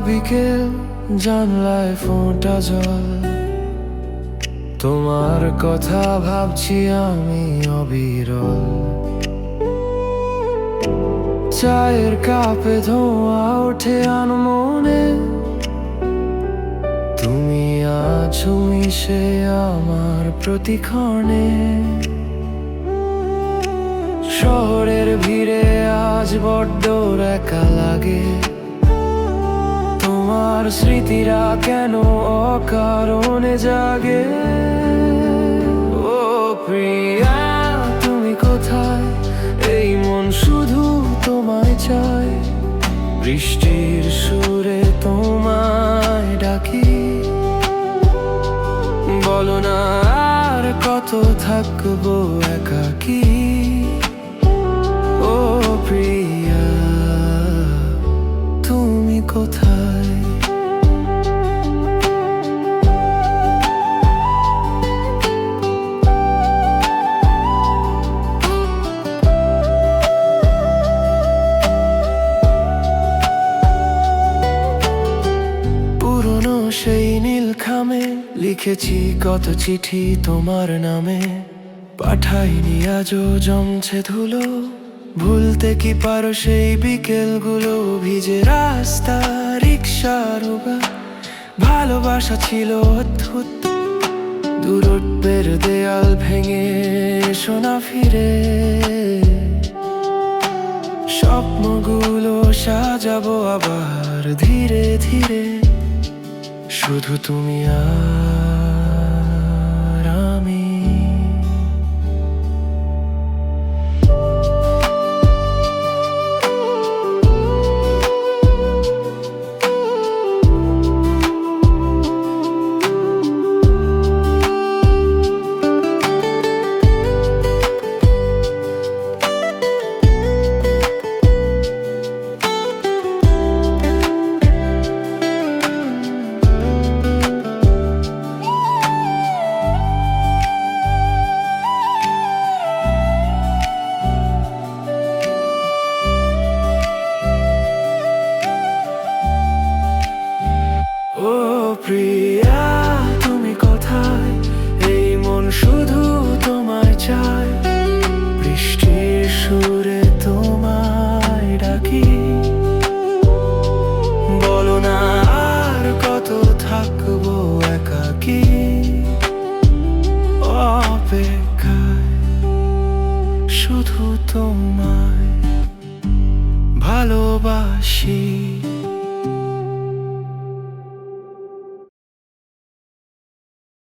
বিকেল, জানলায় ফোঁটা জল, তোমার কথা ভাবছি আমি অবিরল। চায়ের কাপে ধোঁয়া ওঠে আনমনে, তুমি আছো মিশে আমার প্রতিক্ষণে। শহরের ভিড়ে আজ বড্ড একা লাগে, তোমার স্মৃতিরা কেন অকারণে জাগে। ও প্রিয়া, তুমি কোথায়? এই মন শুধু তোমায় চায়, বৃষ্টির সুরে তোমায় ডাকি। বলো না আর কত থাকবো একাকী। ও প্রিয়া, তুমি কোথায়? পুরনো সেই নীল খামে লিখেছি কত চিঠি তোমার নামে, পাঠাইনি আজও জমছে ধুলো। ভুলতে কি পারো সেই বিকেলগুলো, ভিজে রাস্তা, রিক্সা, রোগা। ভালোবাসা ছিল অদ্ভুত, দূরত্বের দেয়াল ভেঙে শোনা ফিরে। স্বপ্নগুলো সাজাবো আবার ধীরে ধীরে, শুধু তুমি আর আমি। ও প্রিয়া, তুমি কোথায়? এই মন শুধু তোমায় চায়, বৃষ্টির সুরে তোমায় ডাকি। বলো না আর কত থাকবো একাকী। অপেক্ষায় শুধু তোমায় ভালোবাসি।